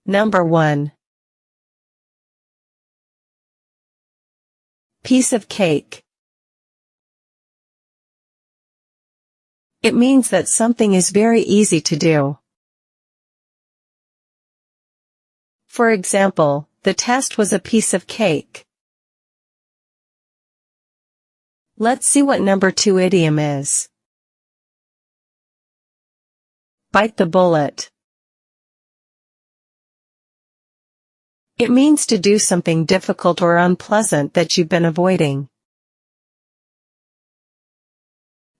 Number 1. Piece of cake. It means that something is very easy to do. For example, the test was a piece of cake. Let's see what number 2 idiom is. Bite the bullet. It means to do something difficult or unpleasant that you've been avoiding.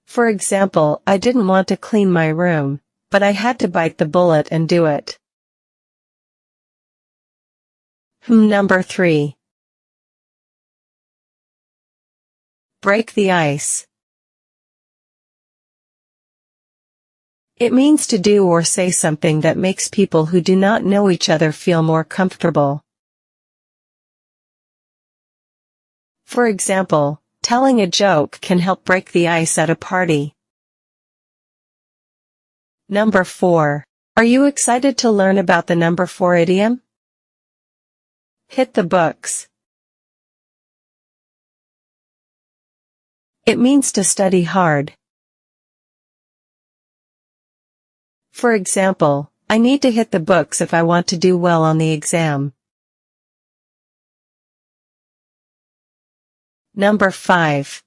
For example, I didn't want to clean my room, but I had to bite the bullet and do it. Number 3. Break the ice. It means to do or say something that makes people who do not know each other feel more comfortable. For example, telling a joke can help break the ice at a party. Number 4. Are you excited to learn about the number 4 idiom? Hit the books. It means to study hard. For example, I need to hit the books if I want to do well on the exam. Number 5.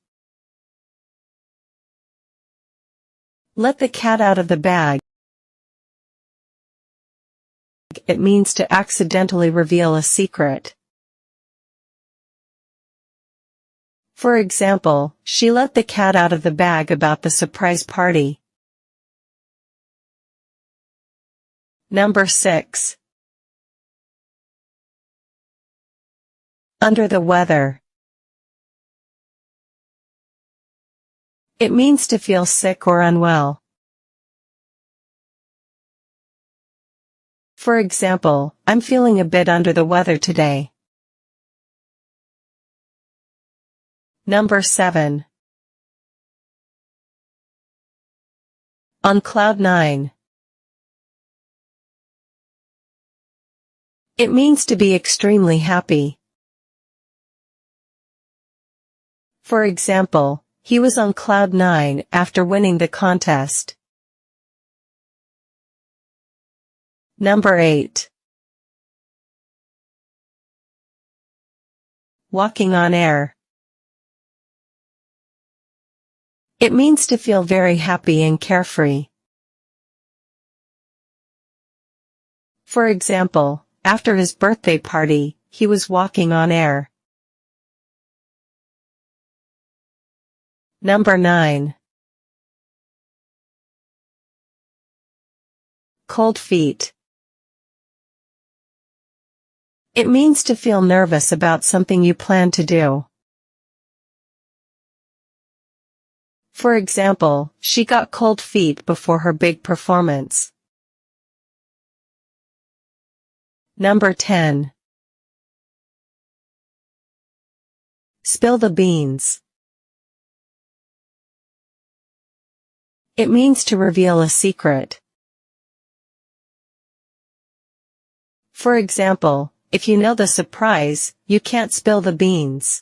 Let the cat out of the bag. It means to accidentally reveal a secret. For example, she let the cat out of the bag about the surprise party. Number 6. Under the weather. It means to feel sick or unwell. For example, I'm feeling a bit under the weather today. Number 7. On cloud 9. It means to be extremely happy. For example, he was on cloud 9 after winning the contest. Number 8. Walking on air. It means to feel very happy and carefree. For example, after his birthday party, he was walking on air. Number 9. Cold feet. It means to feel nervous about something you plan to do. For example, she got cold feet before her big performance. Number 10. Spill the beans. It means to reveal a secret. For example, if you know the surprise, you can't spill the beans.